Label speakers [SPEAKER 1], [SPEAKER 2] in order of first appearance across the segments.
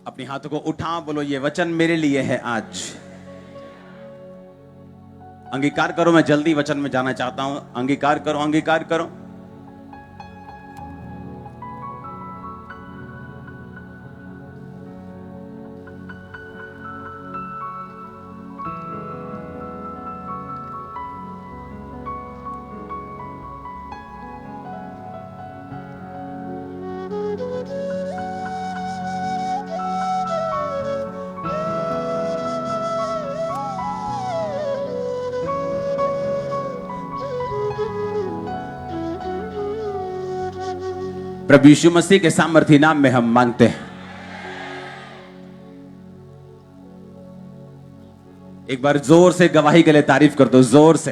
[SPEAKER 1] अपने हाथों को उठा, बोलो ये वचन मेरे लिए है आज। अंगीकार करो, मैं जल्दी वचन में जाना चाहता हूं। अंगीकार करो, अंगीकार करो। प्रभु यीशु मसीह के सामर्थी नाम में हम मांगते हैं। एक बार जोर से गवाही के लिए तारीफ कर दो, जोर से।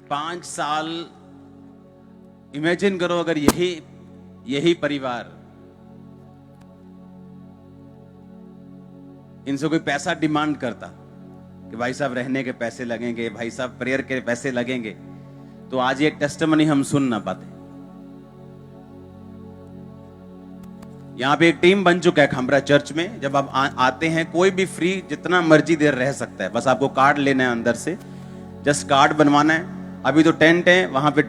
[SPEAKER 1] पांच साल इमेजिन करो, अगर यही परिवार, इनसे कोई पैसा डिमांड करता कि भाई साहब रहने के पैसे लगेंगे, भाई साहब प्रेयर के पैसे लगेंगे, तो आज ये टेस्टिमनी हम सुन ना पाते। यहां पे एक टीम बन चुका है खंबरा चर्च में। जब आप आते हैं, कोई भी फ्री जितना मर्जी देर रह सकता है, बस आपको कार्ड लेना है अंदर से, जस्ट कार्ड बनवाना है। अभी तो टेंट है, वहां पे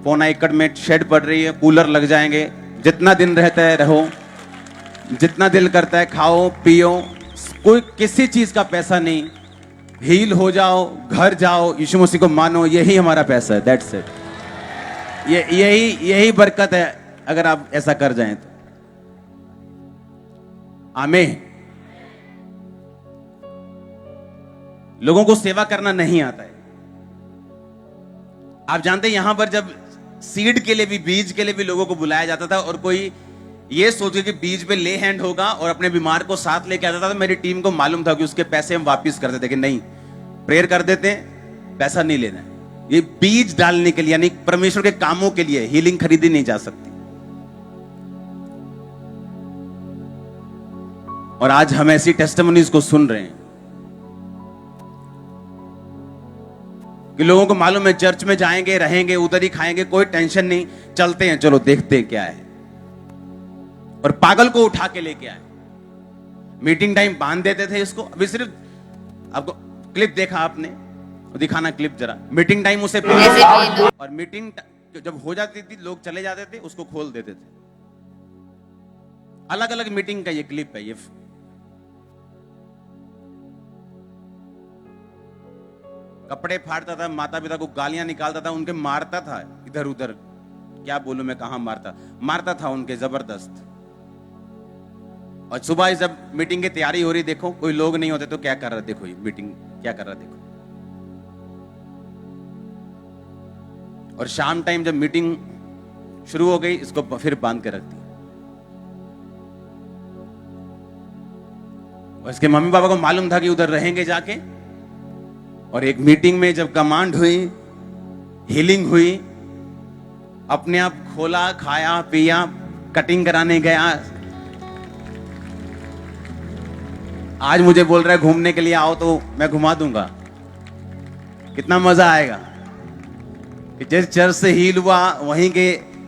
[SPEAKER 1] 1.25 एकड़ में शेड पड़ रही है, कूलर लग जाएंगे। जितना दिन रहता है रहो, जितना दिल करता है खाओ पियो, कोई किसी चीज का पैसा नहीं। हील हो जाओ, घर जाओ, यीशु मसीह को मानो, यही हमारा पैसा है। That's it. यही बरकत है अगर आप ऐसा कर जाएं तो। आमीन। लोगों को सेवा करना नहीं आता है। आप जानते हैं यहां पर जब सीड के लिए भी, बीज के लिए भी लोगों को बुलाया जाता था, और कोई ये सोचे कि बीज पे ले हैंड होगा और अपने बीमार को साथ लेके आता था, तो मेरी टीम को मालूम था कि उसके पैसे हम वापस कर देते कि नहीं, प्रेयर कर देते हैं, पैसा नहीं लेना है। ये बीज डालने के लिए, यानी परमेश्वर के कामों के लिए हीलिंग खरीदी नहीं जा सकती। और आज हम ऐसी टेस्टिमनीज को सुन रहे हैं कि लोगों को मालूम है चर्च में जाएंगे, रहेंगे, उधर ही खाएंगे, कोई टेंशन नहीं, चलते हैं, चलो देखते हैं क्या है। और पागल को उठा के लेके आए। मीटिंग टाइम बांध देते थे इसको। अभी सिर्फ आपको क्लिप देखा आपने, दिखाना क्लिप जरा। मीटिंग टाइम उसे और मीटिंग जब हो जाती थी, लोग चले जाते थे, उसको खोल देते थे। अलग अलग मीटिंग का ये क्लिप है। ये कपड़े फाड़ता था, माता पिता को गालियां निकालता था, उनके मारता था इधर उधर। क्या बोलूं मैं, कहां मारता था उनके, जबरदस्त। और सुबह जब मीटिंग की तैयारी हो रही, देखो कोई लोग नहीं होते तो क्या कर रहा, देखो ये मीटिंग क्या कर रहा, देखो। और शाम टाइम जब मीटिंग शुरू हो गई, इसको फिर बांध के रख दिया। और इसके मम्मी पापा को मालूम था कि उधर रहेंगे जाके। और एक मीटिंग में जब कमांड हुई, हीलिंग हुई, अपने आप खोला, खाया पिया, कटिंग कराने गया। आज मुझे बोल रहा है घूमने के लिए आओ, तो मैं घुमा दूंगा। कितना मजा आएगा कि जिस चर्च से हील हुआ, वहीं के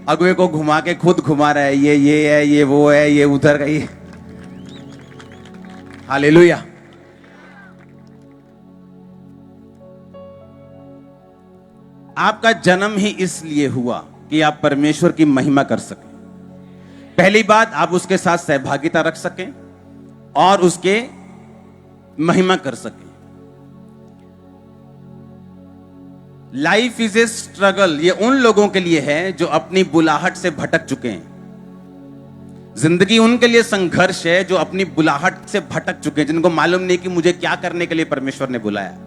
[SPEAKER 1] अगुए को घुमा के खुद घुमा रहा है। ये है, ये वो है, ये उधर का ये। हालेलुया। आपका जन्म ही इसलिए हुआ कि आप परमेश्वर की महिमा कर सकें। पहली बात, आप उसके साथ सहभागिता रख सकें और उसके महिमा कर सकें। Life is a struggle. ये उन लोगों के लिए है जो अपनी बुलाहट से भटक चुके हैं। जिंदगी उनके लिए संघर्ष है जो अपनी बुलाहट से भटक चुके हैं, जिनको मालूम नहीं कि मुझे क्या करने के लिए परमेश्वर ने बुलाया,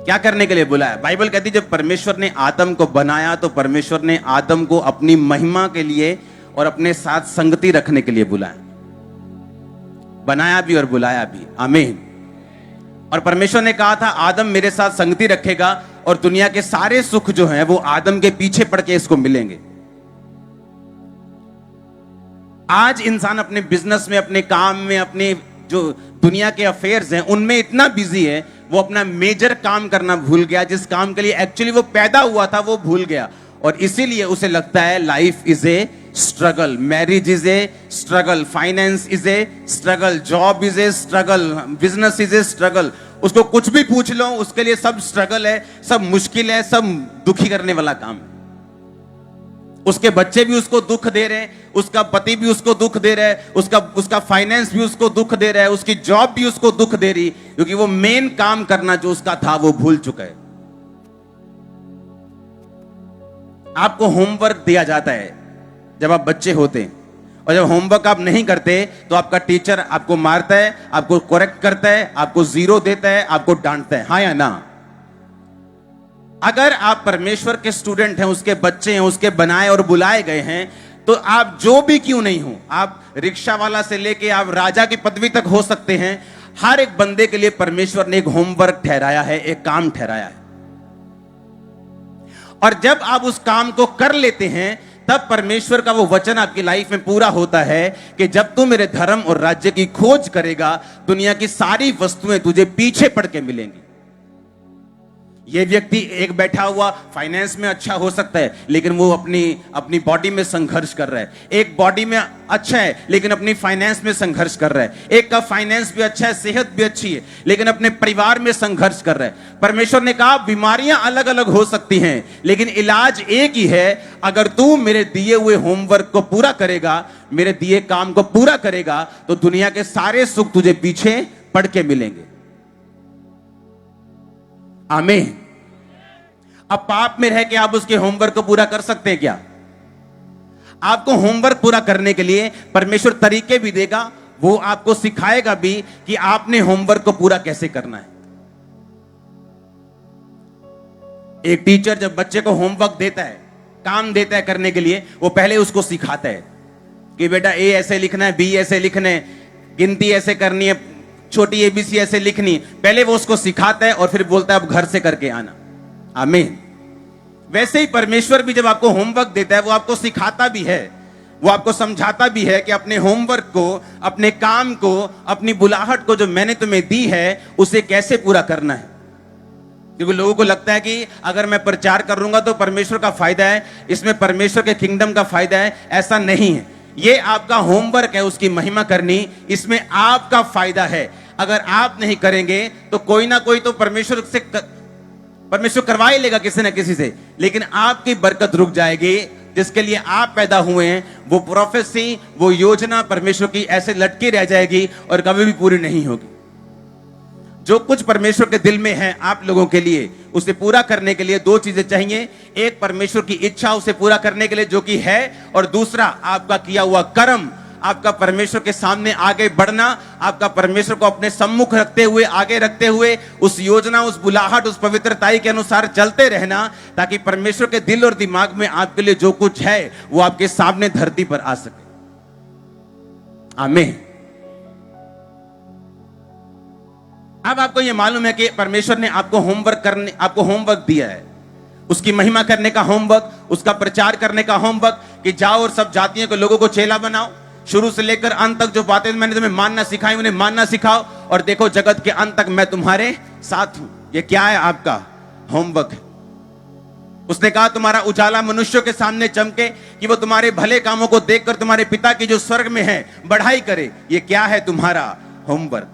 [SPEAKER 1] क्या करने के लिए बुलाया। बाइबल कहती है जब परमेश्वर ने आदम को बनाया, तो परमेश्वर ने आदम को अपनी महिमा के लिए और अपने साथ संगति रखने के लिए बुलाया। बनाया भी और बुलाया भी। आमीन। और परमेश्वर ने कहा था आदम मेरे साथ संगति रखेगा, और दुनिया के सारे सुख जो हैं वो आदम के पीछे पड़ के इसको मिलेंगे। आज इंसान अपने बिजनेस में, अपने काम में, अपने जो दुनिया के अफेयर्स हैं उनमें इतना बिजी है, वो अपना मेजर काम करना भूल गया, जिस काम के लिए एक्चुअली वो पैदा हुआ था वो भूल गया, और इसीलिए उसे लगता है life is a struggle, marriage is a struggle, finance is a struggle, job is a struggle, business is a struggle. उसको कुछ भी पूछ लो उसके लिए सब स्ट्रगल है, सब मुश्किल है, सब दुखी करने वाला काम है। उसके बच्चे भी उसको दुख दे रहे हैं, उसका पति भी उसको दुख दे रहा है, उसका फाइनेंस भी उसको दुख दे रहा है, उसकी जॉब भी उसको दुख दे रही, क्योंकि वो मेन काम करना जो उसका था वो भूल चुका है। आपको होमवर्क दिया जाता है जब आप बच्चे होते हैं, और जब होमवर्क आप नहीं करते तो आपका टीचर आपको मारता है, आपको करेक्ट करता है, आपको 0 देता है, आपको डांटता है, हाँ या ना? अगर आप परमेश्वर के स्टूडेंट हैं, उसके बच्चे हैं, उसके बनाए और बुलाए गए हैं, तो आप जो भी क्यों नहीं हो, आप रिक्शा वाला से लेके आप राजा की पदवी तक हो सकते हैं। हर एक बंदे के लिए परमेश्वर ने एक होमवर्क ठहराया है, एक काम ठहराया है, और जब आप उस काम को कर लेते हैं तब परमेश्वर का वो वचन आपकी लाइफ में पूरा होता है कि जब तू मेरे धर्म और राज्य की खोज करेगा, दुनिया की सारी वस्तुएं तुझे पीछे पड़ के मिलेंगी। ये व्यक्ति एक बैठा हुआ फाइनेंस में अच्छा हो सकता है, लेकिन वो अपनी बॉडी में संघर्ष कर रहा है। एक बॉडी में अच्छा है लेकिन अपनी फाइनेंस में संघर्ष कर रहा है। एक का फाइनेंस भी अच्छा है, सेहत भी अच्छी है, लेकिन अपने परिवार में संघर्ष कर रहा है। परमेश्वर ने कहा बीमारियां अलग अलग हो सकती हैं, लेकिन इलाज एक ही है। अगर तू मेरे दिए हुए होमवर्क को पूरा करेगा, मेरे दिए काम को पूरा करेगा, तो दुनिया के सारे सुख तुझे पीछे पड़ के मिलेंगे। आमीन। अब पाप में रह के आप उसके होमवर्क को पूरा कर सकते हैं क्या? आपको होमवर्क पूरा करने के लिए परमेश्वर तरीके भी देगा, वो आपको सिखाएगा भी कि आपने होमवर्क को पूरा कैसे करना है। एक टीचर जब बच्चे को होमवर्क देता है, काम देता है करने के लिए, वो पहले उसको सिखाता है कि बेटा ए ऐसे लिखना है, बी ऐसे लिखना है, गिनती ऐसे करनी है, छोटी एबीसी ऐसे लिखनी। पहले वो उसको सिखाता है और फिर बोलता है अब घर से करके आना। आमीन। वैसे ही परमेश्वर भी जब आपको होमवर्क देता है, वो आपको सिखाता भी है, वो आपको समझाता भी है कि अपने होमवर्क को, अपने काम को, अपनी बुलाहट को जो मैंने तुम्हें दी है, उसे कैसे पूरा करना है। क्योंकि लोगों को लगता है कि अगर मैं प्रचार करूंगा तो परमेश्वर का फायदा है, इसमें परमेश्वर के किंगडम का फायदा है। ऐसा नहीं है। ये आपका होमवर्क है उसकी महिमा करनी, इसमें आपका फायदा है। अगर आप नहीं करेंगे तो कोई ना कोई तो परमेश्वर करवा ही लेगा किसी ना किसी से, लेकिन आपकी बरकत रुक जाएगी। जिसके लिए आप पैदा हुए हैं, वो प्रोफेसी, वो योजना परमेश्वर की ऐसे लटकी रह जाएगी और कभी भी पूरी नहीं होगी। जो कुछ परमेश्वर के दिल में है आप लोगों के लिए, उसे पूरा करने के लिए 2 चीजें चाहिए। एक परमेश्वर की इच्छा उसे पूरा करने के लिए जो कि है, और दूसरा आपका किया हुआ कर्म, आपका परमेश्वर के सामने आगे बढ़ना, आपका परमेश्वर को अपने सम्मुख रखते हुए, आगे रखते हुए उस योजना, उस बुलाहट, उस पवित्रताई के अनुसार चलते रहना, ताकि परमेश्वर के दिल और दिमाग में आपके लिए जो कुछ है वो आपके सामने धरती पर आ सके। आमीन। अब आपको यह मालूम है कि परमेश्वर ने आपको होमवर्क दिया है, उसकी महिमा करने का होमवर्क, उसका प्रचार करने का होमवर्क, कि जाओ और सब जातियों के लोगों को चेला बनाओ। शुरू से लेकर अंत तक जो बातें मैंने तुम्हें मानना सिखाई, उन्हें मानना सिखाओ, और देखो जगत के अंत तक मैं तुम्हारे साथ हूं। यह क्या है? आपका होमवर्क है। उसने कहा तुम्हारा उजाला मनुष्यों के सामने चमके, कि वो तुम्हारे भले कामों को देखकर तुम्हारे पिता की जो स्वर्ग में है बढ़ाई करे। यह क्या है? तुम्हारा होमवर्क।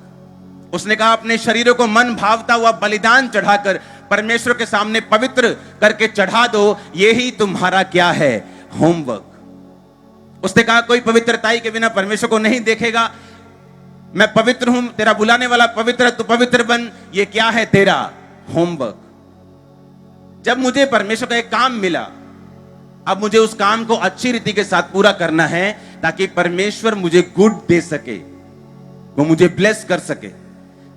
[SPEAKER 1] उसने कहा अपने शरीरों को मन भावता हुआ बलिदान चढ़ाकर परमेश्वर के सामने पवित्र करके चढ़ा दो। यही तुम्हारा क्या है? होमवर्क। उसने कहा कोई पवित्रताई के बिना परमेश्वर को नहीं देखेगा। मैं पवित्र हूं, तेरा बुलाने वाला पवित्र है, तू पवित्र बन। ये क्या है? तेरा होमवर्क। जब मुझे परमेश्वर का एक काम मिला, अब मुझे उस काम को अच्छी रीति के साथ पूरा करना है, ताकि परमेश्वर मुझे गुड दे सके, वो मुझे ब्लेस कर सके,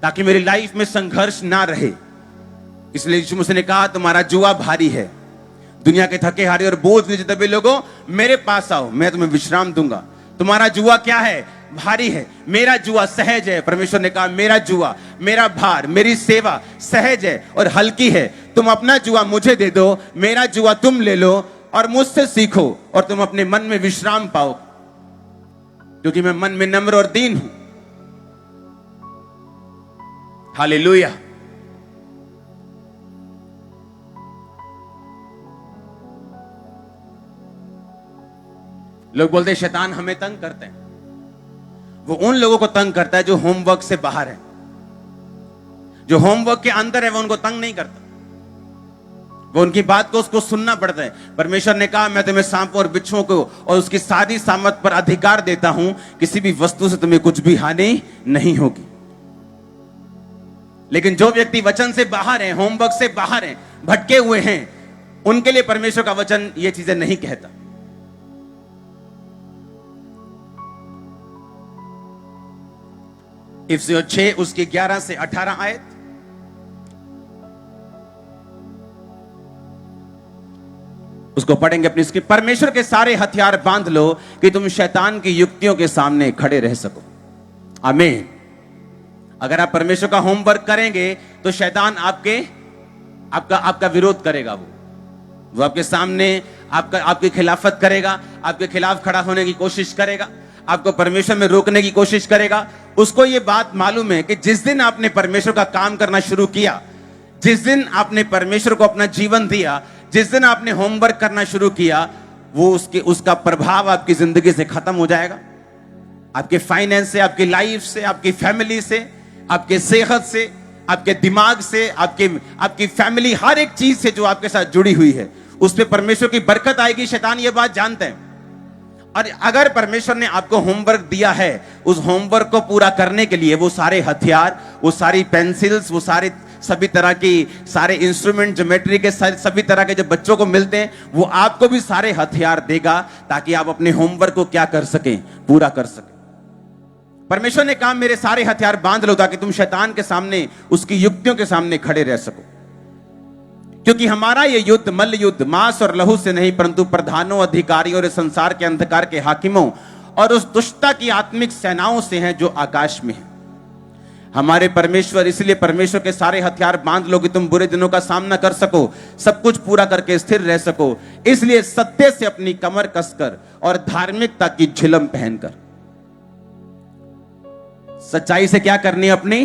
[SPEAKER 1] ताकि मेरी लाइफ में संघर्ष ना रहे। इसलिए यीशु मसीह ने कहा तुम्हारा जुआ भारी है, दुनिया के थके हारे और बोझ नीचे दबे लोगों मेरे पास आओ, मैं तुम्हें विश्राम दूंगा। तुम्हारा जुआ क्या है? भारी है। मेरा जुआ सहज है। परमेश्वर ने कहा मेरा जुआ, मेरा भार, मेरी सेवा सहज है और हल्की है। तुम अपना जुआ मुझे दे दो, मेरा जुआ तुम ले लो और मुझसे सीखो, और तुम अपने मन में विश्राम पाओ, क्योंकि मैं मन में नम्र और दीन हूं। हालेलुया। लोग बोलते हैं शैतान हमें तंग करते हैं। वो उन लोगों को तंग करता है जो होमवर्क से बाहर है। जो होमवर्क के अंदर है वो उनको तंग नहीं करता, वो उनकी बात को उसको सुनना पड़ता है। परमेश्वर ने कहा मैं तुम्हें सांपों और बिच्छुओं को और उसकी सारी सामर्थ पर अधिकार देता हूं, किसी भी वस्तु से तुम्हें कुछ भी हानि नहीं होगी। लेकिन जो व्यक्ति वचन से बाहर है, होमवर्क से बाहर है, भटके हुए हैं, उनके लिए परमेश्वर का वचन ये चीजें नहीं कहता। इफिसियों 6 उसकी 11 से 18 आयत। उसको पढ़ेंगे अपनी स्क्रीन। परमेश्वर के सारे हथियार बांध लो कि तुम शैतान की युक्तियों के सामने खड़े रह सको। आमीन। अगर आप परमेश्वर का होमवर्क करेंगे तो शैतान आपका विरोध करेगा। वो आपके सामने आपकी खिलाफत करेगा, आपके खिलाफ खड़ा होने की कोशिश करेगा, आपको परमेश्वर में रोकने की कोशिश करेगा। उसको ये बात मालूम है कि जिस दिन आपने परमेश्वर का काम करना शुरू किया, जिस दिन आपने परमेश्वर को अपना जीवन दिया, जिस दिन आपने होमवर्क करना शुरू किया, वो उसका प्रभाव आपकी जिंदगी से खत्म हो जाएगा। आपके फाइनेंस से, आपकी लाइफ से, आपकी फैमिली से, आपके सेहत से, आपके दिमाग से, आपकी फैमिली, हर एक चीज से जो आपके साथ जुड़ी हुई है, उस पे परमेश्वर की बरकत आएगी। शैतान ये बात जानते हैं। और अगर परमेश्वर ने आपको होमवर्क दिया है, उस होमवर्क को पूरा करने के लिए वो सारे हथियार, वो सारी पेंसिल्स, वो सभी तरह की सारे इंस्ट्रूमेंट, ज्योमेट्री के सभी तरह के जो बच्चों को मिलते हैं, वो आपको भी सारे हथियार देगा ताकि आप अपने होमवर्क को क्या कर सकें, पूरा कर सकें। परमेश्वर ने कहा मेरे सारे हथियार बांध लो ताकि तुम शैतान के सामने, उसकी युक्तियों के सामने खड़े रह सको। क्योंकि हमारा ये युद्ध मल्ल युद्ध मांस और लहू से नहीं, परंतु प्रधानों, अधिकारियों और संसार के अंधकार के हाकिमों और उस दुष्टता की आत्मिक सेनाओं से हैं जो आकाश में है। हमारे परमेश्वर, इसलिए परमेश्वर के सारे हथियार बांध लो कि तुम बुरे दिनों का सामना कर सको, सब कुछ पूरा करके स्थिर रह सको। इसलिए सत्य से अपनी कमर कसकर और धार्मिकता की झिलम पहनकर। सच्चाई से क्या करनी अपनी,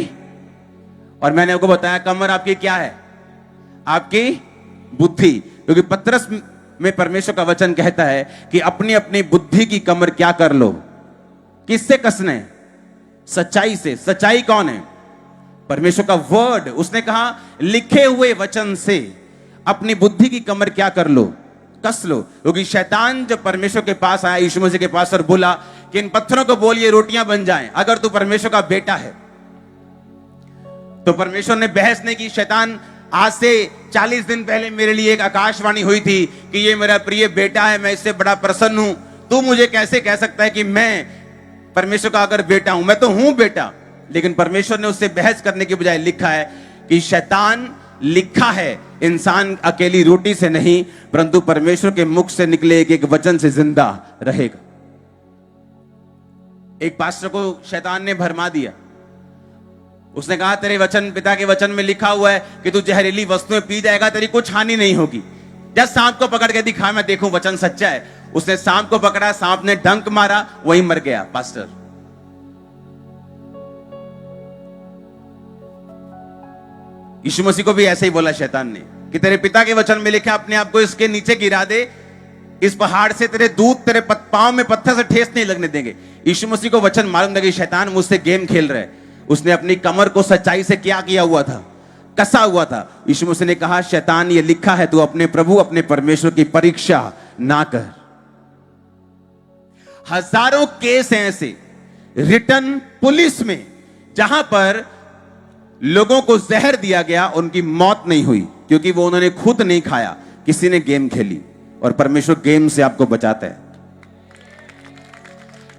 [SPEAKER 1] और मैंने आपको बताया कमर आपकी क्या है, आपकी बुद्धि। क्योंकि पतरस में परमेश्वर का वचन कहता है कि अपनी अपनी बुद्धि की कमर क्या कर लो, किससे कसने, सच्चाई से। सच्चाई कौन है? परमेश्वर का वर्ड। उसने कहा लिखे हुए वचन से अपनी बुद्धि की कमर क्या कर लो, कस लो। क्योंकि शैतान जब परमेश्वर के पास आया, यीशु मसीह के पास, और बोला कि इन पत्थरों को बोल ये रोटियां बन जाएं अगर तू परमेश्वर का बेटा है, तो परमेश्वर ने बहस नहीं की। शैतान, आज से 40 दिन पहले मेरे लिए एक आकाशवाणी हुई थी कि ये मेरा प्रिय बेटा है, मैं इससे बड़ा प्रसन्न हूं, तू मुझे कैसे कह सकता है कि मैं परमेश्वर का अगर बेटा हूं? मैं तो हूं बेटा। लेकिन परमेश्वर ने उससे बहस करने के बजाय लिखा है कि शैतान, लिखा है इंसान अकेली रोटी से नहीं परंतु परमेश्वर के मुख से निकले एक वचन से जिंदा रहेगा। एक पास्टर को शैतान ने भरमा दिया। उसने कहा तेरे वचन, पिता के वचन में लिखा हुआ है कि तू जहरीली वस्तुएं पी जाएगा, तेरी कुछ हानि नहीं होगी। जब सांप को पकड़ के दिखा, मैं देखूं वचन सच्चा है। उसने सांप को पकड़ा, सांप ने डंक मारा, वही मर गया पास्टर। यीशु मसीह को भी ऐसे ही बोला शैतान ने कि तेरे पिता के वचन में लिखा, अपने आप को इसके नीचे गिरा दे, इस पहाड़ से तेरे दूत तेरे पांव में पत्थर से ठेस नहीं लगने देंगे। यीशु मसीह को वचन मालूम था कि शैतान मुझसे गेम खेल रहा है। उसने अपनी कमर को सच्चाई से क्या किया हुआ था, कसा हुआ था। यीशु मसीह ने कहा शैतान, ये लिखा है, तू अपने प्रभु अपने परमेश्वर की परीक्षा ना कर। हजारों केस हैं ऐसे रिटर्न पुलिस में जहां पर लोगों को जहर दिया गया, उनकी मौत नहीं हुई क्योंकि वो उन्होंने खुद नहीं खाया, किसी ने गेम खेली। और परमेश्वर गेम से आपको बचाता है।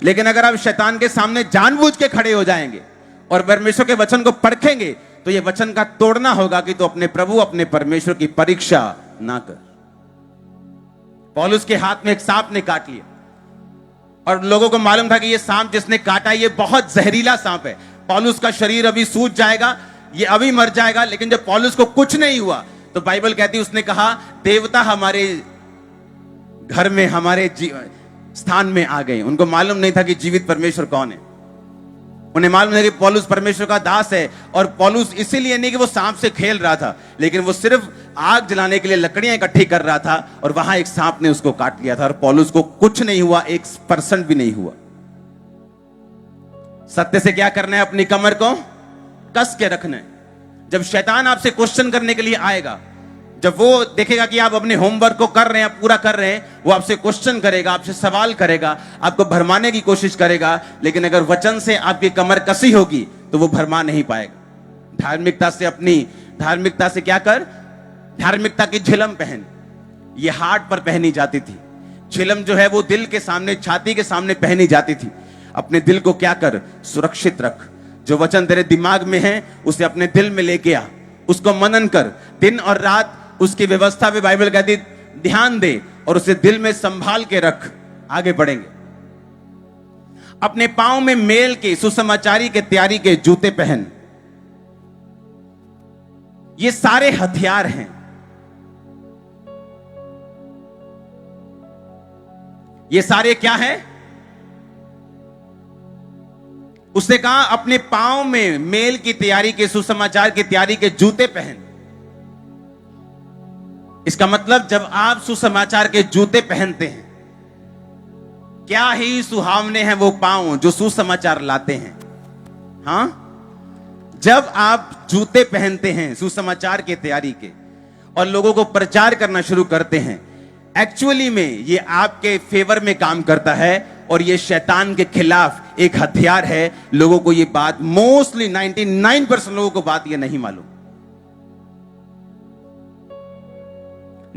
[SPEAKER 1] लेकिन अगर आप शैतान के सामने जानबूझ के खड़े हो जाएंगे और परमेश्वर के वचन को परखेंगे, तो यह वचन का तोड़ना होगा कि तू अपने प्रभु अपने परमेश्वर की परीक्षा ना कर। पौलुस के हाथ में एक सांप ने काट लिया और लोगों को मालूम था कि यह सांप जिसने काटा ये बहुत जहरीला सांप है, पौलुस का शरीर अभी सूज जाएगा, ये अभी मर जाएगा। लेकिन जब पौलुस को कुछ नहीं हुआ तो बाइबल कहती है उसने कहा देवता हमारे घर में, हमारे स्थान में आ गए। उनको मालूम नहीं था कि जीवित परमेश्वर कौन है। उन्हें मालूम है कि पौलुस परमेश्वर का दास है, और पौलुस इसीलिए नहीं कि वो सांप से खेल रहा था, लेकिन वो सिर्फ आग जलाने के लिए लकड़ियां इकट्ठी कर रहा था, और वहां एक सांप ने उसको काट लिया था, और पौलुस को कुछ नहीं हुआ, 1% भी नहीं हुआ। सत्य से क्या करना है? अपनी कमर को कस के रखना है। जब शैतान आपसे क्वेश्चन करने के लिए आएगा, जब वो देखेगा कि आप अपने होमवर्क को कर रहे हैं, पूरा कर रहे हैं, वो आपसे क्वेश्चन करेगा, आपसे सवाल करेगा, आपको भरमाने की कोशिश करेगा, लेकिन अगर वचन से आपकी कमर कसी होगी तो वो भरमा नहीं पाएगा। धार्मिकता से अपनी धार्मिकता से क्या कर? धार्मिकता की झिलम पहन। ये हार्ट पर पहनी जाती थी। झिलम जो है वो दिल के सामने, छाती के सामने पहनी जाती थी। अपने दिल को क्या कर? सुरक्षित रख। जो वचन तेरे दिमाग में है उसे अपने दिल में लेके आ, उसको मनन कर, दिन और रात उसकी व्यवस्था पे बाइबल कहती ध्यान दे, और उसे दिल में संभाल के रख। आगे बढ़ेंगे। अपने पांव में मेल के, सुसमाचारी के, तैयारी के जूते पहन। ये सारे हथियार हैं। ये सारे क्या है? उसने कहा अपने पांव में मेल की तैयारी के, सुसमाचार की तैयारी के जूते पहन। इसका मतलब जब आप सुसमाचार के जूते पहनते हैं, क्या ही सुहावने हैं वो पांव जो सुसमाचार लाते हैं। हां, जब आप जूते पहनते हैं सुसमाचार के तैयारी के और लोगों को प्रचार करना शुरू करते हैं, एक्चुअली में ये आपके फेवर में काम करता है, और ये शैतान के खिलाफ एक हथियार है। लोगों को ये बात, मोस्टली 99% लोगों को बात ये नहीं मालूम।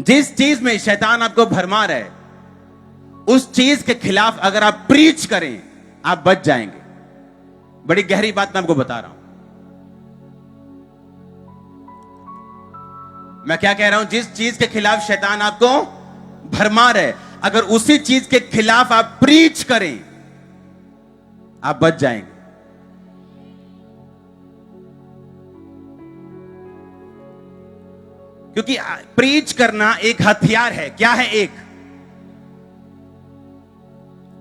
[SPEAKER 1] जिस चीज में शैतान आपको भरमा रहा है, उस चीज के खिलाफ अगर आप प्रीच करें, आप बच जाएंगे। बड़ी गहरी बात मैं आपको बता रहा हूं। मैं क्या कह रहा हूं? जिस चीज के खिलाफ शैतान आपको भरमा रहा है, अगर उसी चीज के खिलाफ आप प्रीच करें, आप बच जाएंगे। क्योंकि प्रीच करना एक हथियार है। क्या है? एक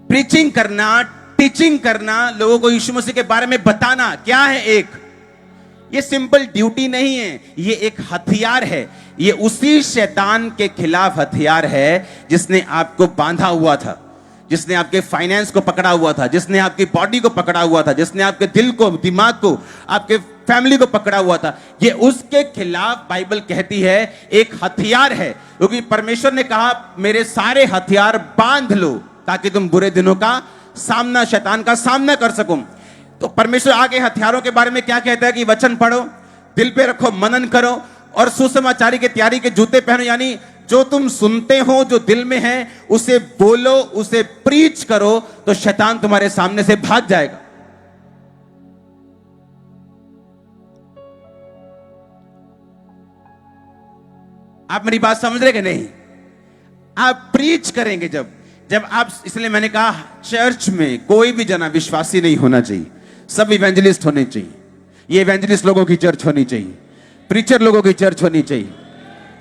[SPEAKER 1] प्रीचिंग करना, टीचिंग करना, लोगों को यीशु मसीह के बारे में बताना, क्या है? एक ये सिंपल ड्यूटी नहीं है, ये एक हथियार है। ये उसी शैतान के खिलाफ हथियार है जिसने आपको बांधा हुआ था, जिसने आपके फाइनेंस को पकड़ा हुआ था, जिसने आपकी बॉडी को पकड़ा हुआ था, जिसने आपके दिल को, दिमाग को, आपके फैमिली को पकड़ा हुआ था। ये उसके खिलाफ बाइबल कहती है एक हथियार है, क्योंकि परमेश्वर ने कहा मेरे सारे हथियार बांध लो ताकि तुम बुरे दिनों का सामना, शैतान का सामना कर सको। तो परमेश्वर आगे हथियारों के बारे में क्या कहता है कि वचन पढ़ो, दिल पे रखो, मनन करो, और सुसमाचारी की तैयारी के जूते पहनो। यानी जो तुम सुनते हो, जो दिल में है, उसे बोलो, उसे प्रीच करो, तो शैतान तुम्हारे सामने से भाग जाएगा। आप मेरी बात समझ रहे कि नहीं? आप प्रीच करेंगे जब आप, इसलिए मैंने कहा चर्च में कोई भी जना विश्वासी नहीं होना चाहिए, सब इवेंजलिस्ट होने चाहिए। ये इवेंजलिस्ट लोगों की चर्च होनी चाहिए, प्रीचर लोगों की चर्च होनी चाहिए।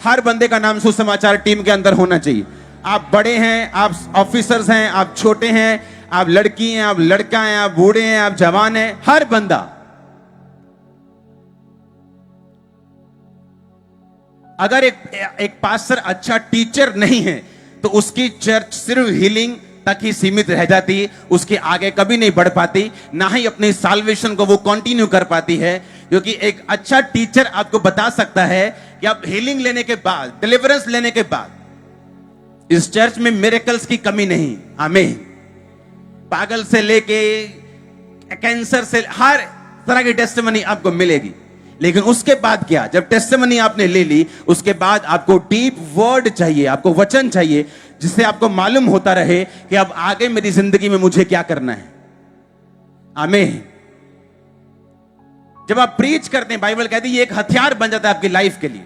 [SPEAKER 1] हर बंदे का नाम सुसमाचार टीम के अंदर होना चाहिए। आप बड़े हैं, आप ऑफिसर्स हैं, आप छोटे हैं, आप लड़की हैं, आप लड़का हैं, आप बूढ़े हैं, आप जवान हैं, हर बंदा। अगर एक पास्टर अच्छा टीचर नहीं है तो उसकी चर्च सिर्फ हीलिंग तक ही सीमित रह जाती है, उसके आगे कभी नहीं बढ़ पाती, ना ही अपनी साल्वेशन को वो कंटिन्यू कर पाती है। क्योंकि एक अच्छा टीचर आपको बता सकता है कि आप हीलिंग लेने के बाद, डिलीवरेंस लेने के बाद इस चर्च में मिरेकल्स की कमी नहीं। आमीन। पागल से लेके कैंसर से हर तरह की टेस्टिमनी आपको मिलेगी, लेकिन उसके बाद क्या? जब टेस्टिमनी आपने ले ली, उसके बाद आपको डीप वर्ड चाहिए, आपको वचन चाहिए, जिससे आपको मालूम होता रहे कि अब आगे मेरी जिंदगी में मुझे क्या करना है। आमीन। जब आप प्रीच करते हैं, बाइबल कहती है ये एक हथियार बन जाता है आपकी लाइफ के लिए।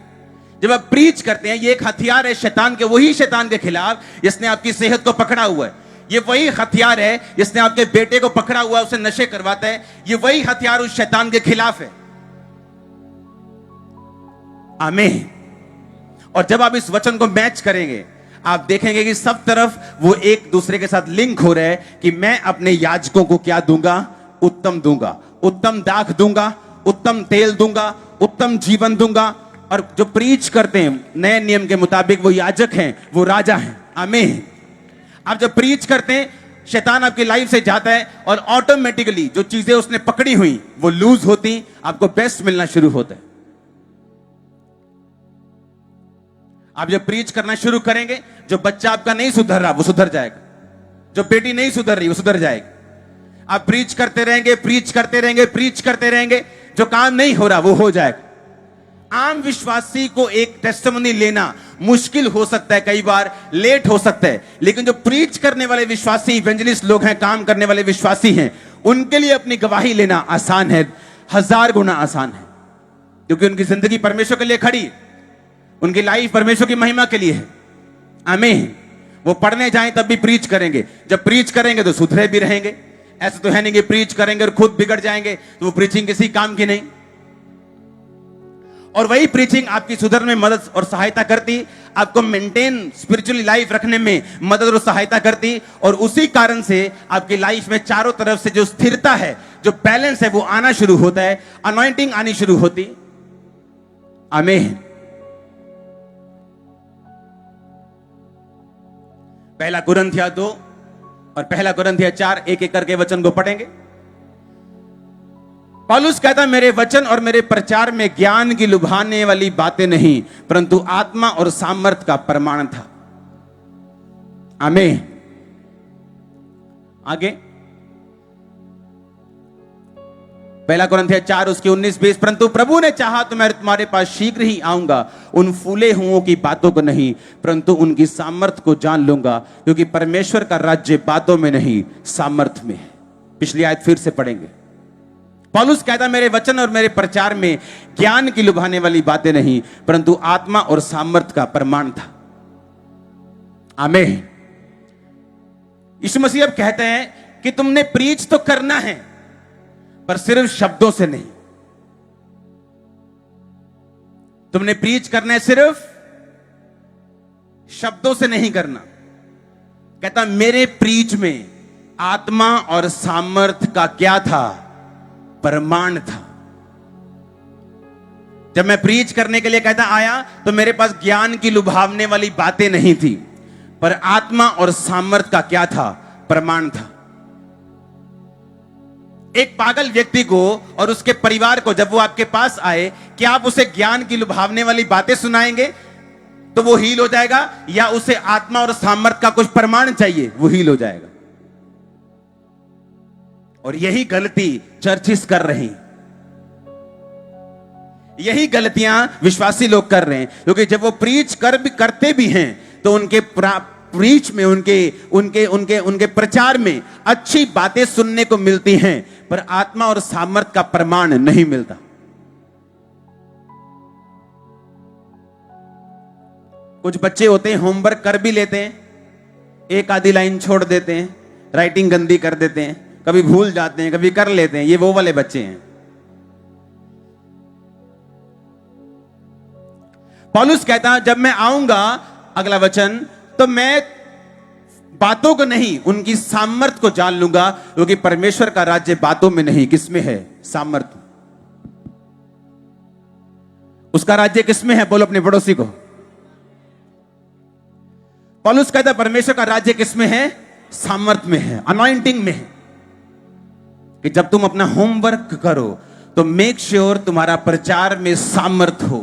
[SPEAKER 1] जब आप प्रीच करते हैं, ये एक हथियार है शैतान के, वही शैतान के खिलाफ जिसने आपकी सेहत को पकड़ा हुआ है। ये वही हथियार है जिसने आपके बेटे को पकड़ा हुआ है, उसे नशे करवाता है। ये वही हथियार उस शैतान के खिलाफ है। आमीन। और जब आप इस वचन को मैच करेंगे, आप देखेंगे कि सब तरफ वो एक दूसरे के साथ लिंक हो रहा है कि मैं अपने याजकों को क्या दूंगा? उत्तम दूंगा, उत्तम दाख दूंगा, उत्तम तेल दूंगा, उत्तम जीवन दूंगा। और जो प्रीच करते हैं नए नियम के मुताबिक वो याजक हैं, वो राजा हैं। आमीन। आप जब प्रीच करते हैं, शैतान आपकी लाइफ से जाता है और ऑटोमेटिकली जो चीजें उसने पकड़ी हुई वो लूज होती, आपको बेस्ट मिलना शुरू होता है। आप जब प्रीच करना शुरू करेंगे, जो बच्चा आपका नहीं सुधर रहा वो सुधर जाएगा, जो बेटी नहीं सुधर रही वो सुधर जाएगी। आप प्रीच करते रहेंगे, प्रीच करते रहेंगे, प्रीच करते रहेंगे, जो काम नहीं हो रहा वो हो जाएगा। आम विश्वासी को एक टेस्टिमनी लेना मुश्किल हो सकता है, कई बार लेट हो सकता है, लेकिन जो प्रीच करने वाले विश्वासी इवेंजलिस्ट लोग हैं, काम करने वाले विश्वासी हैं, उनके लिए अपनी गवाही लेना आसान है, 1000 गुना आसान है, क्योंकि उनकी जिंदगी परमेश्वर के लिए खड़ी है, उनकी लाइफ परमेश्वर की महिमा के लिए है। आमीन। वो पढ़ने जाएं तब भी प्रीच करेंगे, जब प्रीच करेंगे तो सुधरे भी रहेंगे। ऐसा तो है नहीं कि प्रीच करेंगे और खुद बिगड़ जाएंगे, तो वो प्रीचिंग किसी काम की नहीं। और वही प्रीचिंग आपकी सुधरने में मदद और सहायता करती, आपको मेंटेन स्पिरिचुअली लाइफ रखने में मदद और सहायता करती, और उसी कारण से आपकी लाइफ में चारों तरफ से जो स्थिरता है, जो बैलेंस है, वो आना शुरू होता है, अनॉइंटिंग आनी शुरू होती। आमीन। पहला कुरिन्थिया 2 और पहला कुरिन्थिया 4, एक एक करके वचन को पढ़ेंगे। पौलुस कहता, मेरे वचन और मेरे प्रचार में ज्ञान की लुभाने वाली बातें नहीं, परंतु आत्मा और सामर्थ का प्रमाण था। आमीन। आगे पहला कुरिन्थिया 4 उसके 19-20, परंतु प्रभु ने चाहा तो मैं तुम्हारे पास शीघ्र ही आऊंगा, उन फूले हुओं की बातों को नहीं, परंतु उनकी सामर्थ को जान लूंगा, क्योंकि परमेश्वर का राज्य बातों में नहीं सामर्थ में है। पिछली आयत फिर से पढ़ेंगे। पौलुस कहता, मेरे वचन और मेरे प्रचार में ज्ञान की लुभाने वाली बातें नहीं, परंतु आत्मा और सामर्थ का प्रमाण था। आमीन। यीशु मसीह अब कहते हैं कि तुमने प्रीच तो करना है, पर सिर्फ शब्दों से नहीं। तुमने प्रीच करना है, सिर्फ शब्दों से नहीं करना। कहता, मेरे प्रीच में आत्मा और सामर्थ का क्या था? प्रमाण था। जब मैं प्रीच करने के लिए कहता आया, तो मेरे पास ज्ञान की लुभावने वाली बातें नहीं थी, पर आत्मा और सामर्थ का क्या था? प्रमाण था। एक पागल व्यक्ति को और उसके परिवार को जब वो आपके पास आए, क्या आप उसे ज्ञान की लुभावने वाली बातें सुनाएंगे तो वो हील हो जाएगा, या उसे आत्मा और सामर्थ का कुछ प्रमाण चाहिए, वो हील हो जाएगा? और यही गलती चर्चिस कर रही, यही गलतियां विश्वासी लोग कर रहे हैं, क्योंकि जब वो प्रीच करते भी हैं तो उनके प्रीच में, उनके प्रचार में अच्छी बातें सुनने को मिलती हैं, पर आत्मा और सामर्थ का प्रमाण नहीं मिलता। कुछ बच्चे होते हैं, होमवर्क कर भी लेते हैं, एक आधी लाइन छोड़ देते हैं, राइटिंग गंदी कर देते हैं, कभी भूल जाते हैं, कभी कर लेते हैं। ये वो वाले बच्चे हैं। पौलुस कहता, जब मैं आऊंगा, अगला वचन, तो मैं बातों को नहीं, उनकी सामर्थ को जान लूंगा, क्योंकि परमेश्वर का राज्य बातों में नहीं, किसमें है? सामर्थ। उसका राज्य किसमें है? बोलो अपने पड़ोसी को। पौलुस कहता, परमेश्वर का राज्य किसमें है? सामर्थ में है, अनॉइंटिंग में है। कि जब तुम अपना होमवर्क करो तो मेक श्योर तुम्हारा प्रचार में सामर्थ हो।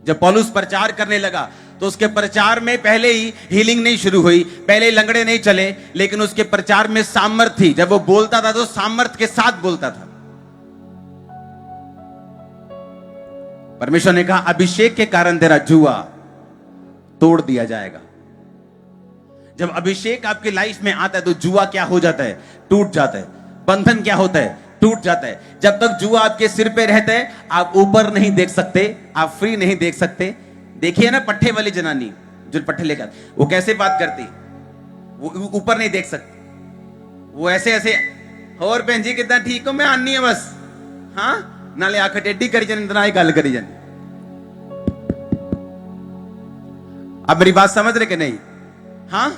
[SPEAKER 1] जब पौलुस प्रचार करने लगा तो उसके प्रचार में पहले ही हीलिंग नहीं शुरू हुई, पहले ही लंगड़े नहीं चले, लेकिन उसके प्रचार में सामर्थ थी। जब वो बोलता था तो सामर्थ के साथ बोलता था। परमेश्वर ने कहा, अभिषेक के कारण तेरा जुआ तोड़ दिया जाएगा। जब अभिषेक आपकी लाइफ में आता है तो जुआ क्या हो जाता है? टूट जाता है। बंधन क्या होता है? टूट जाता है। जब तक जुआ आपके सिर पे रहता है, आप ऊपर नहीं देख सकते, आप फ्री नहीं देख सकते। देखिए ना पट्टे वाली जनानी जो पट्टे लेकर, वो कैसे बात करती, वो ऊपर नहीं देख सकती, वो ऐसे ऐसे, और बहन जी कितना ठीक हो, मैं आनी है बस, हाँ नाले आंख टेढ़ी करी जाने, इतना ही गल करी जाने। आप मेरी बात समझ रहे कि नहीं? हाँ,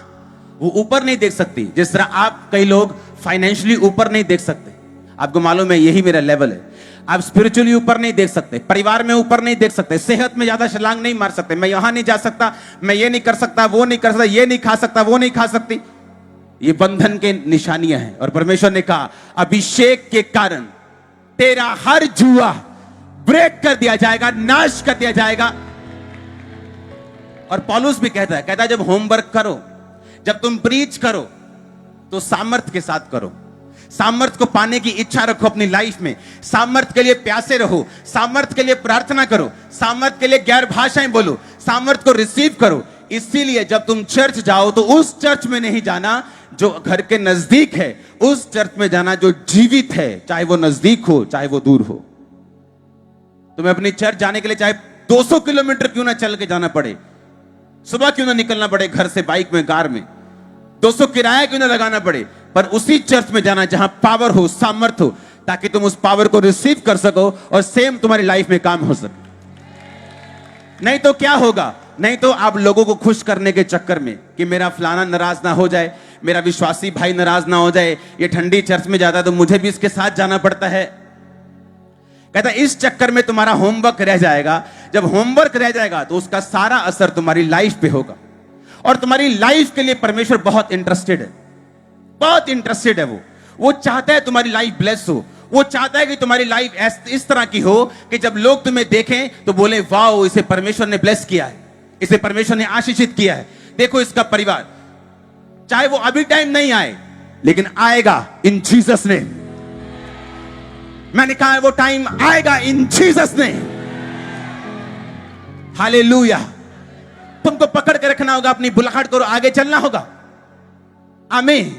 [SPEAKER 1] वो ऊपर नहीं देख सकती। जिस तरह आप, कई लोग फाइनेंशियली ऊपर नहीं देख सकते, आपको मालूम है यही मेरा लेवल है। आप स्पिरिचुअली ऊपर नहीं देख सकते, परिवार में ऊपर नहीं देख सकते, सेहत में ज्यादा छलांग नहीं मार सकते, मैं यहां नहीं जा सकता, मैं ये नहीं कर सकता, वो नहीं कर सकता, ये नहीं खा सकता, वो नहीं खा सकती। ये बंधन के निशानियां हैं। और परमेश्वर ने कहा अभिषेक के कारण तेरा हर जुआ ब्रेक कर दिया जाएगा, नाश कर दिया जाएगा। और पौलुस भी कहता है जब होमवर्क करो, जब तुम प्रीच करो तो सामर्थ्य के साथ करो। सामर्थ्य को पाने की इच्छा रखो अपनी लाइफ में, सामर्थ्य के लिए प्यासे रहो, सामर्थ्य के लिए प्रार्थना करो, सामर्थ्य के लिए गैर भाषाएं बोलो, सामर्थ्य को रिसीव करो। इसीलिए जब तुम चर्च जाओ तो उस चर्च में नहीं जाना जो घर के नजदीक है, उस चर्च में जाना जो जीवित है, चाहे वो नजदीक हो चाहे वो दूर हो। तुम्हें अपनी चर्च जाने के लिए चाहे 200 किलोमीटर क्यों ना चल के जाना पड़े, सुबह क्यों ना निकलना पड़े घर से, बाइक में, कार में, 200 किराया क्यों ना लगाना पड़े, पर उसी चर्च में जाना जहां पावर हो, सामर्थ हो, ताकि तुम उस पावर को रिसीव कर सको और सेम तुम्हारी लाइफ में काम हो सके। नहीं तो क्या होगा, नहीं तो आप लोगों को खुश करने के चक्कर में कि मेरा फलाना नाराज ना हो जाए, मेरा विश्वासी भाई नाराज ना हो जाए, ये ठंडी चर्च में जाता है तो मुझे भी इसके साथ जाना पड़ता है। कहता इस चक्कर में तुम्हारा होमवर्क रह जाएगा। जब होमवर्क रह जाएगा तो उसका सारा असर तुम्हारी लाइफ पे होगा। और तुम्हारी लाइफ के लिए परमेश्वर बहुत इंटरेस्टेड है, बहुत इंटरेस्टेड है। वो चाहता है तुम्हारी लाइफ ब्लेस हो। वो चाहता है कि तुम्हारी लाइफ इस तरह की हो कि जब लोग तुम्हें देखें तो बोले वाओ, इसे परमेश्वर ने ब्लेस किया है, इसे परमेश्वर ने आशीषित किया है, देखो इसका परिवार। चाहे वो अभी टाइम नहीं आए लेकिन आएगा इन जीसस नेम। मैंने कहा वो टाइम आएगा इन जीसस नेम। हालेलुया। तुमको पकड़ के रखना होगा, अपनी बुलाहट करो, आगे चलना होगा। आमीन।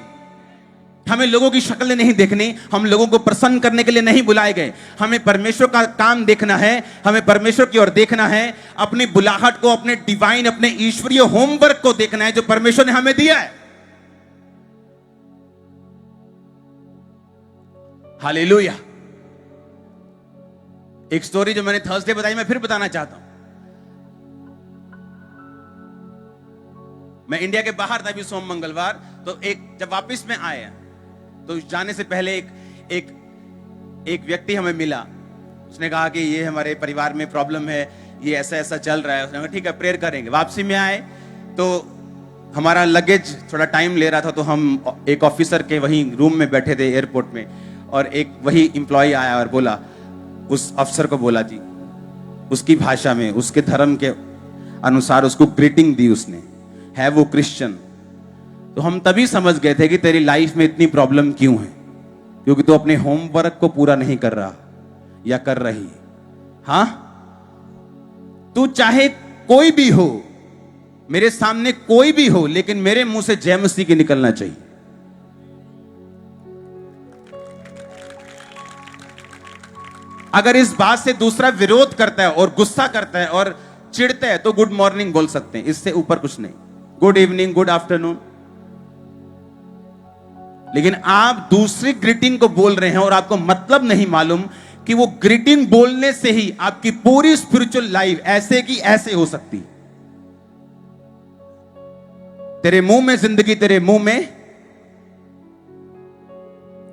[SPEAKER 1] हमें लोगों की शक्लें नहीं देखनी, हम लोगों को प्रसन्न करने के लिए नहीं बुलाए गए। हमें परमेश्वर का काम देखना है, हमें परमेश्वर की ओर देखना है, अपनी बुलाहट को, अपने डिवाइन, अपने ईश्वरीय होमवर्क को देखना है जो परमेश्वर ने हमें दिया है। हालेलुया। एक स्टोरी जो मैंने थर्सडे बताई मैं फिर बताना चाहता हूं। मैं इंडिया के बाहर था अभी सोम मंगलवार, तो जब वापस में आए तो जाने से पहले एक व्यक्ति हमें मिला। उसने कहा कि ये हमारे परिवार में प्रॉब्लम है, ये ऐसा ऐसा चल रहा है। उसने कहा ठीक है प्रेयर करेंगे। वापसी में आए तो हमारा लगेज थोड़ा टाइम ले रहा था, तो हम एक ऑफिसर के वहीं रूम में बैठे थे एयरपोर्ट में, और एक वही एम्प्लॉय आया और बोला, उस अफसर को बोला जी, उसकी भाषा में, उसके धर्म के अनुसार उसको ग्रीटिंग दी उसने, है वो क्रिश्चियन। तो हम तभी समझ गए थे कि तेरी लाइफ में इतनी प्रॉब्लम क्यों है, क्योंकि तू अपने होमवर्क को पूरा नहीं कर रहा या कर रही। हां, तू चाहे कोई भी हो, मेरे सामने कोई भी हो, लेकिन मेरे मुंह से जय मसीह की निकलना चाहिए। अगर इस बात से दूसरा विरोध करता है और गुस्सा करता है और चिढ़ता है तो गुड मॉर्निंग बोल सकते हैं, इससे ऊपर कुछ नहीं। Good evening, good afternoon. लेकिन आप दूसरी ग्रीटिंग को बोल रहे हैं और आपको मतलब नहीं मालूम कि वो ग्रीटिंग बोलने से ही आपकी पूरी स्पिरिचुअल लाइफ ऐसे की ऐसे हो सकती। तेरे मुंह में जिंदगी, तेरे मुंह में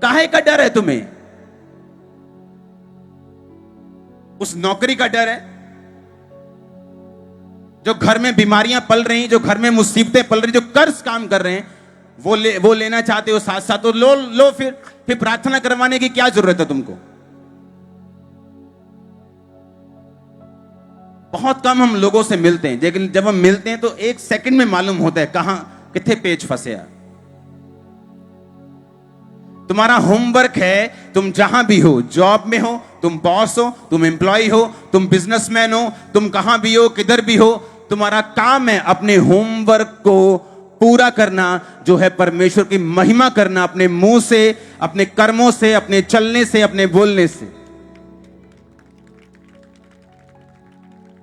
[SPEAKER 1] काहे का डर है तुम्हें? उस नौकरी का डर है जो घर में बीमारियां पल रही, जो घर में मुसीबतें पल रही, जो कर्ज काम कर रहे हैं, वो लेना चाहते हो साथ साथ, तो लो फिर प्रार्थना करवाने की क्या जरूरत है तुमको? बहुत कम हम लोगों से मिलते हैं, लेकिन जब हम मिलते हैं तो एक सेकंड में मालूम होता है कहां कितने पेज फंसे हैं। तुम्हारा होमवर्क है, तुम जहां भी हो, जॉब में हो, तुम बॉस हो, तुम एम्प्लॉय हो, तुम बिजनेसमैन हो, तुम कहां भी हो, किधर भी हो, तुम्हारा काम है अपने होमवर्क को पूरा करना, जो है परमेश्वर की महिमा करना, अपने मुंह से, अपने कर्मों से, अपने चलने से, अपने बोलने से।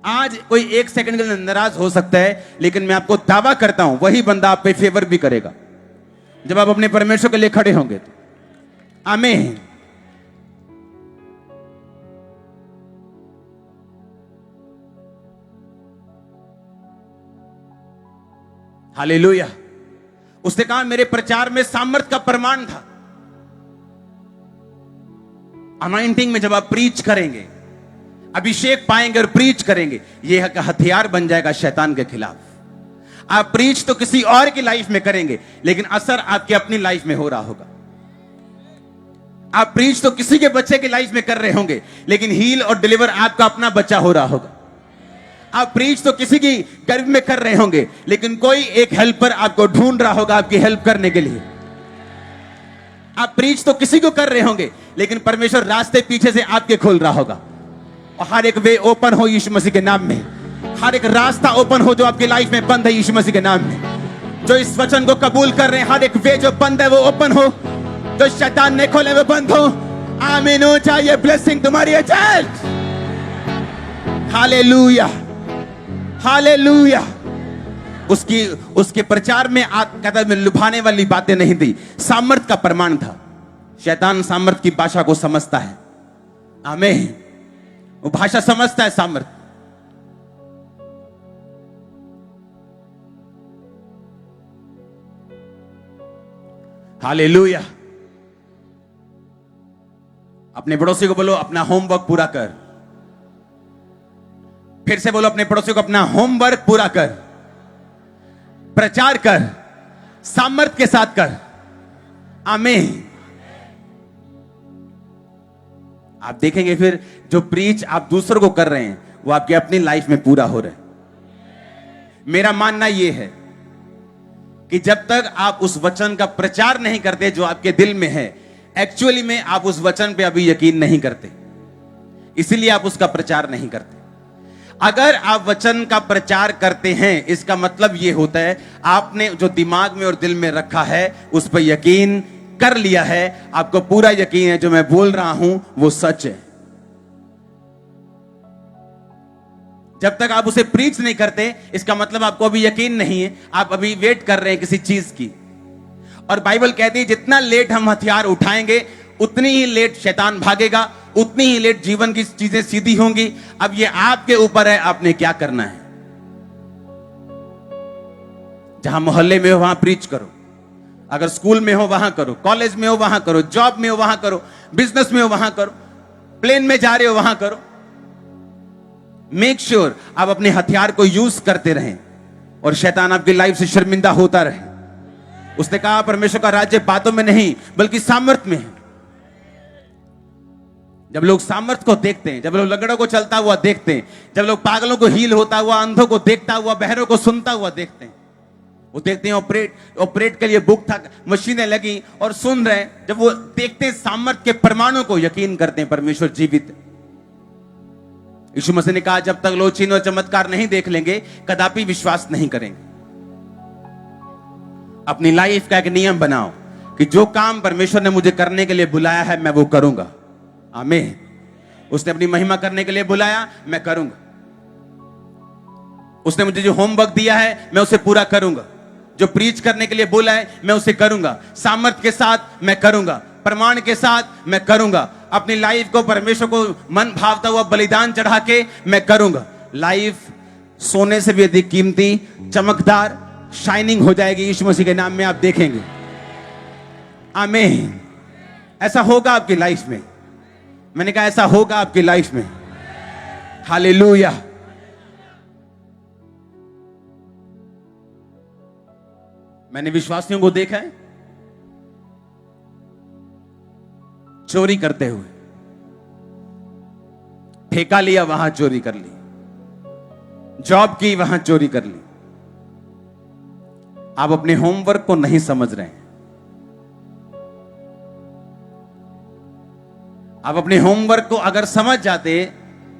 [SPEAKER 1] आज कोई एक सेकंड के लिए नाराज हो सकता है, लेकिन मैं आपको दावा करता हूं वही बंदा आप पे फेवर भी करेगा जब आप अपने परमेश्वर के लिए खड़े होंगे तो। आमीन। हालेलुया। उसने कहा मेरे प्रचार में सामर्थ का प्रमाण था, अनॉइंटिंग में जब आप प्रीच करेंगे, अभिषेक पाएंगे और प्रीच करेंगे, यह हथियार बन जाएगा शैतान के खिलाफ। आप प्रीच तो किसी और की लाइफ में करेंगे, लेकिन असर आपकी अपनी लाइफ में हो रहा होगा। आप प्रीच तो किसी के बच्चे की लाइफ में कर रहे होंगे, लेकिन हील और डिलीवर आपका अपना बच्चा हो रहा होगा। आप प्रीच तो किसी की गर्भ में कर रहे होंगे, लेकिन कोई एक हेल्पर आपको ढूंढ रहा होगा आपकी हेल्प करने के लिए। आप प्रीच तो किसी को कर रहे होंगे, लेकिन परमेश्वर रास्ते पीछे से आपके खोल रहा होगा। और हर एक वे ओपन हो यीशु मसीह के नाम में। हर एक रास्ता ओपन हो जो आपकी लाइफ में बंद है यीशु मसीह के नाम में। जो इस वचन को कबूल कर रहे हैं, हर एक वे जो बंद है वो ओपन हो, जो शैतान ने खोले वो बंद हो। आमीन हो जाए। ब्लेसिंग तुम्हारी है चर्च। Hallelujah, hallelujah. उसके प्रचार में कहता में लुभाने वाली बातें नहीं थी, सामर्थ का प्रमाण था। शैतान सामर्थ की भाषा को समझता है। आमीन। वो भाषा समझता है सामर्थ। हालेलुया। अपने पड़ोसी को बोलो अपना होमवर्क पूरा कर। फिर से बोलो अपने पड़ोसी को अपना होमवर्क पूरा कर। प्रचार कर, सामर्थ के साथ कर। आमीन। आप देखेंगे फिर जो प्रीच आप दूसरों को कर रहे हैं वो आपकी अपनी लाइफ में पूरा हो रहा है। मेरा मानना यह है कि जब तक आप उस वचन का प्रचार नहीं करते जो आपके दिल में है, एक्चुअली में आप उस वचन पे अभी यकीन नहीं करते, इसीलिए आप उसका प्रचार नहीं करते। अगर आप वचन का प्रचार करते हैं, इसका मतलब यह होता है आपने जो दिमाग में और दिल में रखा है उस पर यकीन कर लिया है। आपको पूरा यकीन है जो मैं बोल रहा हूं वो सच है। जब तक आप उसे प्रीच नहीं करते, इसका मतलब आपको अभी यकीन नहीं है, आप अभी वेट कर रहे हैं किसी चीज की। और बाइबल कहती है जितना लेट हम हथियार उठाएंगे उतनी ही लेट शैतान भागेगा, उतनी ही लेट जीवन की चीजें सीधी होंगी। अब ये आपके ऊपर है, आपने क्या करना है। जहां मोहल्ले में हो वहां प्रीच करो, अगर स्कूल में हो वहां करो, कॉलेज में हो वहां करो, जॉब में हो वहां करो, बिजनेस में हो वहां करो, प्लेन में जा रहे हो वहां करो। मेक श्योर आप अपने हथियार को यूज करते रहें और शैतान आपकी लाइफ से शर्मिंदा होता रहे। उसने कहा परमेश्वर का राज्य बातों में नहीं बल्कि सामर्थ्य में है। जब लोग सामर्थ्य को देखते हैं, जब लोग लंगड़ों को चलता हुआ देखते हैं, जब लोग पागलों को हील होता हुआ, अंधों को देखता हुआ, बहरों को सुनता हुआ देखते हैं, वो देखते हैं ऑपरेट के लिए बुक था, मशीनें लगी और सुन रहे हैं। जब वो देखते हैं सामर्थ्य के प्रमाणों को, यकीन करते हैं परमेश्वर जीवित है। यीशु मसीह ने कहा जब तक लोग चिन्ह और चमत्कार नहीं देख लेंगे कदापि विश्वास नहीं करेंगे। अपनी लाइफ का एक नियम बनाओ कि जो काम परमेश्वर ने मुझे करने के लिए बुलाया है मैं वो करूंगा। आमीन। उसने अपनी महिमा करने के लिए बुलाया, मैं करूंगा। उसने मुझे जो होमवर्क दिया है मैं उसे पूरा करूंगा। जो प्रीच करने के लिए बोला है मैं उसे करूंगा। सामर्थ्य के साथ मैं करूंगा, प्रमाण के साथ मैं करूंगा। अपनी लाइफ को परमेश्वर को मन भावता हुआ बलिदान चढ़ा के मैं करूंगा। लाइफ सोने से भी अधिक कीमती, चमकदार, शाइनिंग हो जाएगी यीशु मसीह के नाम में। आप देखेंगे। आमीन। ऐसा होगा आपकी लाइफ में। मैंने कहा ऐसा होगा आपकी लाइफ में। हालेलुया। मैंने विश्वासियों को देखा है चोरी करते हुए, ठेका लिया वहां चोरी कर ली, जॉब की वहां चोरी कर ली। आप अपने होमवर्क को नहीं समझ रहे हैं। आप अपने होमवर्क को अगर समझ जाते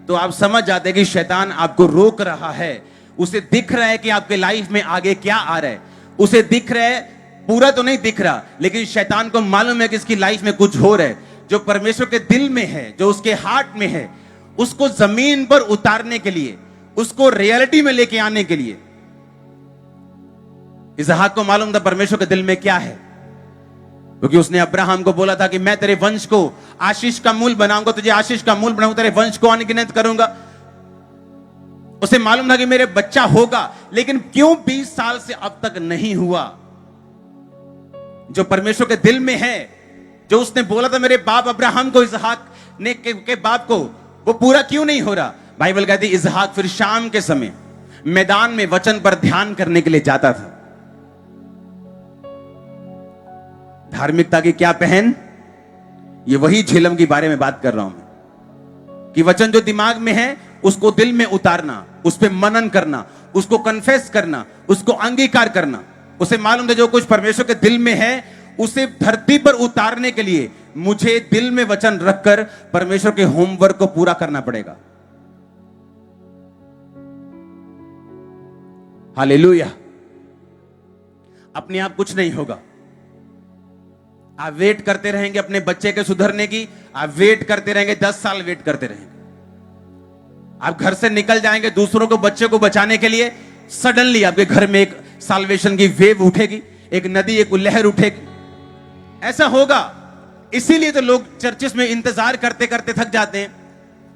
[SPEAKER 1] तो आप समझ जाते कि शैतान आपको रोक रहा है। उसे दिख रहा है कि आपके लाइफ में आगे क्या आ रहा है, उसे दिख रहा है, पूरा तो नहीं दिख रहा, लेकिन शैतान को मालूम है कि इसकी लाइफ में कुछ हो रहा है। जो परमेश्वर के दिल में है, जो उसके हार्ट में है, उसको जमीन पर उतारने के लिए, उसको रियलिटी में लेके आने के लिए। इसहाक को मालूम था परमेश्वर के दिल में क्या है, क्योंकि उसने अब्राहम को बोला था कि मैं तेरे वंश को आशीष का मूल बनाऊंगा, तुझे आशीष का मूल बनाऊंगा, तेरे वंश को अनगिनत करूंगा। उसे मालूम था कि मेरे बच्चा होगा, लेकिन क्यों 20 साल से अब तक नहीं हुआ। जो परमेश्वर के दिल में है, जो उसने बोला था मेरे बाप अब्राहम को इसहाक ने के बाप को वो पूरा क्यों नहीं हो रहा? बाइबल कहती इसहाक फिर शाम के समय मैदान में वचन पर ध्यान करने के लिए जाता था। धार्मिकता की क्या पहन? ये वही झेलम के बारे में बात कर रहा हूं मैं, कि वचन जो दिमाग में है उसको दिल में उतारना, उस पर मनन करना, उसको कन्फेस करना, उसको अंगीकार करना। उसे मालूम था जो कुछ परमेश्वर के दिल में है उसे धरती पर उतारने के लिए मुझे दिल में वचन रखकर परमेश्वर के होमवर्क को पूरा करना पड़ेगा। हालेलुया। अपने आप कुछ नहीं होगा। आप वेट करते रहेंगे अपने बच्चे के सुधरने की, आप वेट करते रहेंगे, 10 साल वेट करते रहेंगे। आप घर से निकल जाएंगे दूसरों को, बच्चे को बचाने के लिए, सडनली आपके घर में एक साल्वेशन की वेव उठेगी, एक नदी, एक लहर उठेगी। ऐसा होगा। इसीलिए तो लोग चर्चेस में इंतजार करते करते थक जाते हैं,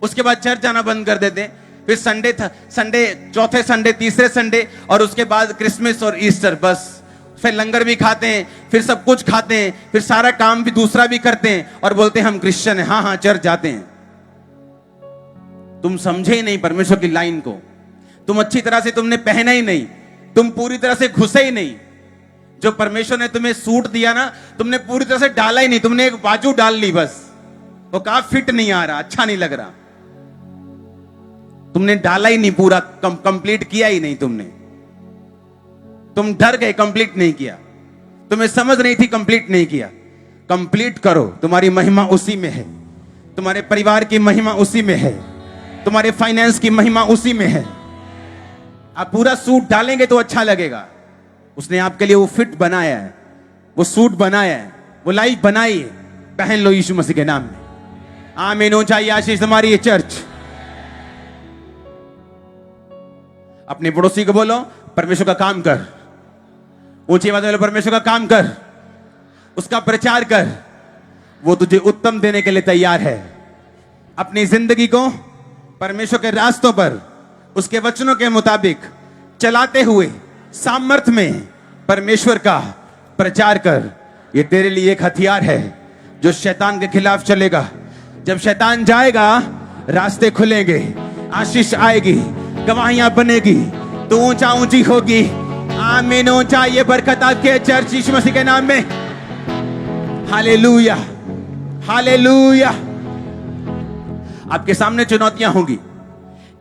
[SPEAKER 1] उसके बाद चर्च जाना बंद कर देते हैं। फिर संडे, चौथे संडे, तीसरे संडे, और उसके बाद क्रिसमस और ईस्टर, बस। फिर लंगर भी खाते हैं, फिर सब कुछ खाते हैं, फिर सारा काम भी दूसरा भी करते हैं और बोलते हैं हम क्रिश्चियन हैं। हाँ हाँ, चर्च जाते हैं। तुम समझे ही नहीं परमेश्वर की लाइन को, तुम अच्छी तरह से तुमने पहना ही नहीं, तुम पूरी तरह से घुसे ही नहीं। जो परमेश्वर ने तुम्हें सूट दिया ना, तुमने पूरी तरह से डाला ही नहीं, तुमने एक बाजू डाल ली बस। वो कहा फिट नहीं आ रहा, अच्छा नहीं लग रहा। तुमने डाला ही नहीं, पूरा कंप्लीट किया ही नहीं तुमने। तुम डर गए, कंप्लीट नहीं किया। तुम्हें समझ नहीं थी, कंप्लीट नहीं किया। कंप्लीट करो, तुम्हारी महिमा उसी में है, तुम्हारे परिवार की महिमा उसी में है, तुम्हारे फाइनेंस की महिमा उसी में है। आप पूरा सूट डालेंगे तो अच्छा लगेगा। उसने आपके लिए वो फिट बनाया है, वो सूट बनाया है, वो लाइफ बनाई है। पहन लो यीशु मसीह के नाम में। आमीन। ऊंचाई आशीष तुम्हारी ये चर्च। अपने पड़ोसी को बोलो परमेश्वर का काम कर। ऊंची आवाज में बोलो परमेश्वर का काम कर, उसका प्रचार कर, वो तुझे उत्तम देने के लिए तैयार है। अपनी जिंदगी को परमेश्वर के रास्तों पर, उसके वचनों के मुताबिक चलाते हुए सामर्थ्य में परमेश्वर का प्रचार कर। ये तेरे लिए एक हथियार है जो शैतान के खिलाफ चलेगा। जब शैतान जाएगा, रास्ते खुलेंगे, आशीष आएगी, गवाहियां बनेगी, तो ऊंचा ऊंची होगी। आमीन। ऊंचा ये बरकत आपके चर्च यीशु मसीह के नाम में। Hallelujah, hallelujah. आपके सामने चुनौतियां होंगी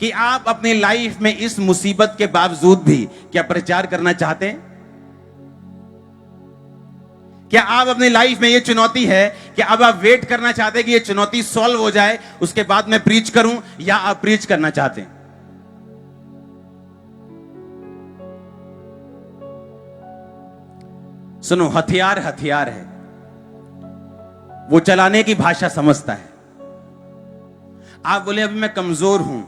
[SPEAKER 1] कि आप अपनी लाइफ में इस मुसीबत के बावजूद भी क्या प्रचार करना चाहते हैं? क्या आप अपनी लाइफ में यह चुनौती है कि अब आप वेट करना चाहते हैं कि यह चुनौती सॉल्व हो जाए उसके बाद मैं प्रीच करूं, या आप प्रीच करना चाहते हैं? सुनो, हथियार हथियार है, वो चलाने की भाषा समझता है। आप बोले अभी मैं कमजोर हूं,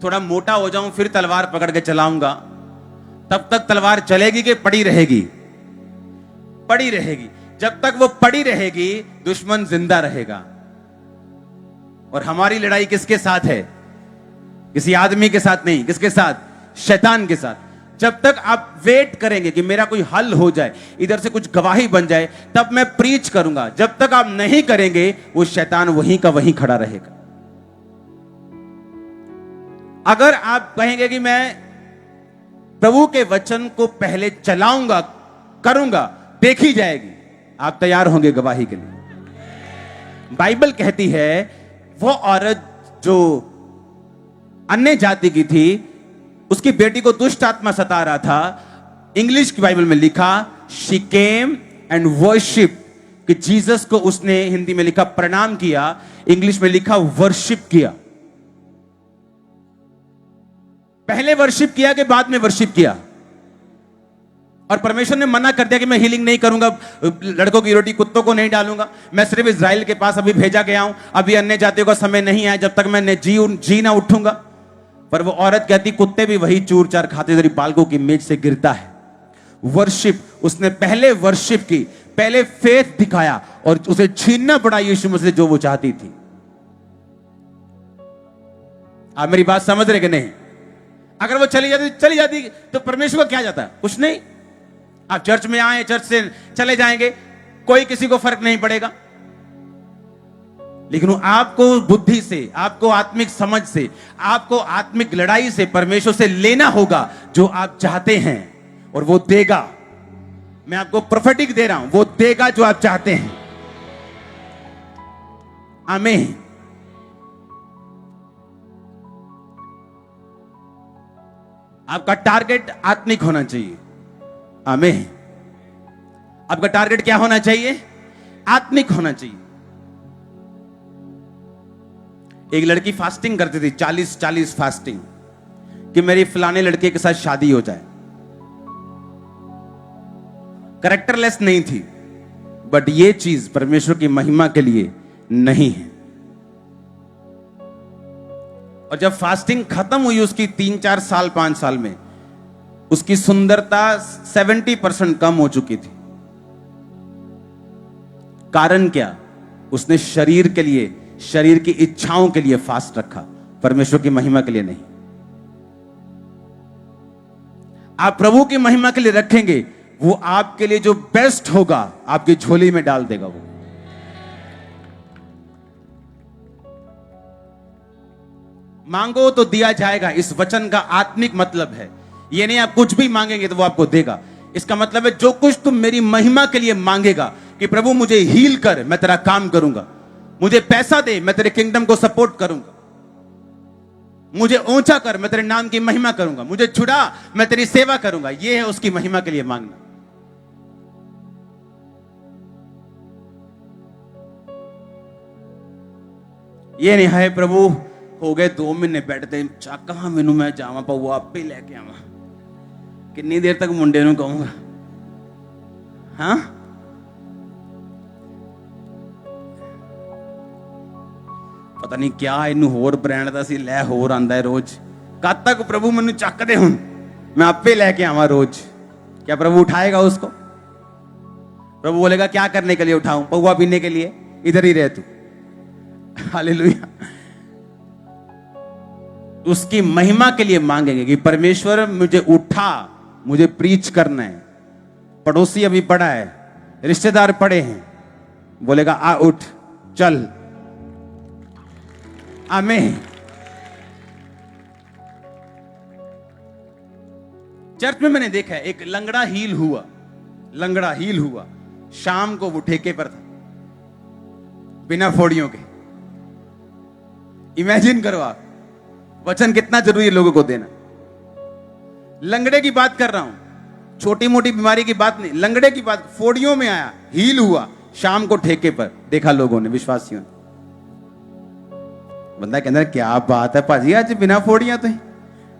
[SPEAKER 1] थोड़ा मोटा हो जाऊं फिर तलवार पकड़ के चलाऊंगा। तब तक तलवार चलेगी कि पड़ी रहेगी? पड़ी रहेगी। जब तक वो पड़ी रहेगी दुश्मन जिंदा रहेगा। और हमारी लड़ाई किसके साथ है? किसी आदमी के साथ नहीं। किसके साथ? शैतान के साथ। जब तक आप वेट करेंगे कि मेरा कोई हल हो जाए, इधर से कुछ गवाही बन जाए, तब मैं प्रीच करूंगा, जब तक आप नहीं करेंगे वो शैतान वहीं का वहीं खड़ा रहेगा। अगर आप कहेंगे कि मैं प्रभु के वचन को पहले चलाऊंगा, करूंगा, देखी जाएगी, आप तैयार होंगे गवाही के लिए। बाइबल कहती है वो औरत जो अन्य जाति की थी, उसकी बेटी को दुष्ट आत्मा सता रहा था। इंग्लिश की बाइबल में लिखा शी केम एंड वर्शिप, कि जीसस को उसने, हिंदी में लिखा प्रणाम किया, इंग्लिश में लिखा वर्शिप किया। पहले वर्शिप किया कि बाद में वर्शिप किया? और परमेश्वर ने मना कर दिया कि मैं हीलिंग नहीं करूंगा, लड़कों की रोटी कुत्तों को नहीं डालूंगा, मैं सिर्फ इजराइल के पास अभी भेजा गया हूं, अभी अन्य जातियों का समय नहीं आया जब तक मैं जी ना उठूंगा। पर वो औरत कहती कुत्ते भी वही चूर चार खाते तेरी बालकों की मेज से गिरता है। वर्शिप, उसने पहले वर्शिप की, पहले फेथ दिखाया, और उसे छीनना पड़ा यीशु मसीह से जो वो चाहती थी। आप मेरी बात समझ रहे कि नहीं? अगर वो चली जाती तो परमेश्वर को क्या जाता? कुछ नहीं। आप चर्च में आए, चर्च से चले जाएंगे, कोई किसी को फर्क नहीं पड़ेगा। लेकिन आपको बुद्धि से, आपको आत्मिक समझ से, आपको आत्मिक लड़ाई से परमेश्वर से लेना होगा जो आप चाहते हैं, और वो देगा। मैं आपको प्रोफेटिक दे रहा हूं, वो देगा जो आप चाहते हैं। आमीन। आपका टारगेट आत्मिक होना चाहिए। आमीन। आपका टारगेट क्या होना चाहिए? आत्मिक होना चाहिए। एक लड़की फास्टिंग करती थी, 40 फास्टिंग, कि मेरी फलाने लड़के के साथ शादी हो जाए। कैरेक्टरलेस नहीं थी, बट ये चीज परमेश्वर की महिमा के लिए नहीं है। और जब फास्टिंग खत्म हुई उसकी 3-4 साल 5 साल में, उसकी सुंदरता 70% कम हो चुकी थी। कारण क्या? उसने शरीर के लिए, शरीर की इच्छाओं के लिए फास्ट रखा, परमेश्वर की महिमा के लिए नहीं। आप प्रभु की महिमा के लिए रखेंगे, वो आपके लिए जो बेस्ट होगा आपकी झोली में डाल देगा। वो मांगो तो दिया जाएगा, इस वचन का आत्मिक मतलब है। ये नहीं आप कुछ भी मांगेंगे तो वो आपको देगा। इसका मतलब है जो कुछ तुम मेरी महिमा के लिए मांगेगा, कि प्रभु मुझे हील कर, मैं तेरा काम करूंगा। मुझे पैसा दे, मैं तेरे किंगडम को सपोर्ट करूंगा। मुझे ऊंचा कर, मैं तेरे नाम की महिमा करूंगा। मुझे छुड़ा, मैं तेरी सेवा करूंगा। यह है उसकी महिमा के लिए मांगना। ये नहीं है प्रभु हो गए 2 महीने बैठते, कहां मैनू मैं जावा पाऊ, आप ही लेके आवा। कितनी देर तक मुंडे नू कहूंगा? हाँ, पता नहीं क्या इनू होर ब्रांड दा सी, लै होर आंदा है रोज। कद तक प्रभु मैनू चक दे, हुण मैं आपे लेके आवा रोज। क्या प्रभु उठाएगा उसको? प्रभु बोलेगा क्या करने के लिए उठाऊं? पौवा पीने के लिए? इधर ही रह तू। हालेलुया। उसकी महिमा के लिए मांगेंगे कि परमेश्वर मुझे उठा, मुझे प्रीच करना है। पड़ोसी अभी पड़ा है, रिश्तेदार पड़े हैं, बोलेगा आ उठ चल। आमीन। चर्च में मैंने देखा है, एक लंगड़ा हील हुआ, शाम को वो ठेके पर था, बिना फोड़ियों के। इमेजिन करो आप, वचन कितना जरूरी है लोगों को देना। लंगड़े की बात कर रहा हूं, छोटी मोटी बीमारी की बात नहीं, लंगड़े की बात। फोड़ियों में आया, हील हुआ, शाम को ठेके पर देखा लोगों ने, विश्वासियों ने। बंदा कहता है क्या बात है भाजी, आज बिना फोड़ियां तो?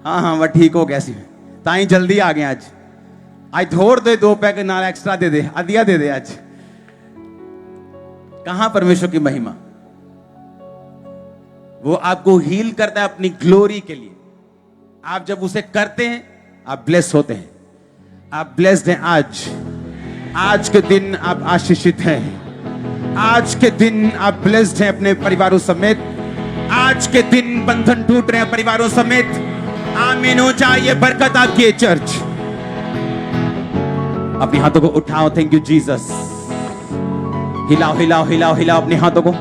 [SPEAKER 1] हाँ वह ठीक हो गया सी, ताई जल्दी आ गया आज थोड़ दे, 2 पैक नाल एक्स्ट्रा दे दे, आदिया दे दे आज। कहां परमेश्वर की महिमा? वो आपको हील करता है अपनी ग्लोरी के लिए। आप जब उसे करते हैं आप ब्लेस होते हैं। आप ब्लेस्ड हैं। आज के दिन आप आशीषित हैं। आज के दिन आप ब्लेस्ड हैं अपने परिवारों समेत। आज के दिन बंधन टूट रहे हैं परिवारों समेत। आमीन हो जाए ये बरकत आपकी है चर्च। अपने हाथों को उठाओ। Thank you Jesus. हिलाओ हिलाओ हिलाओ हिलाओ अपने हाथों को।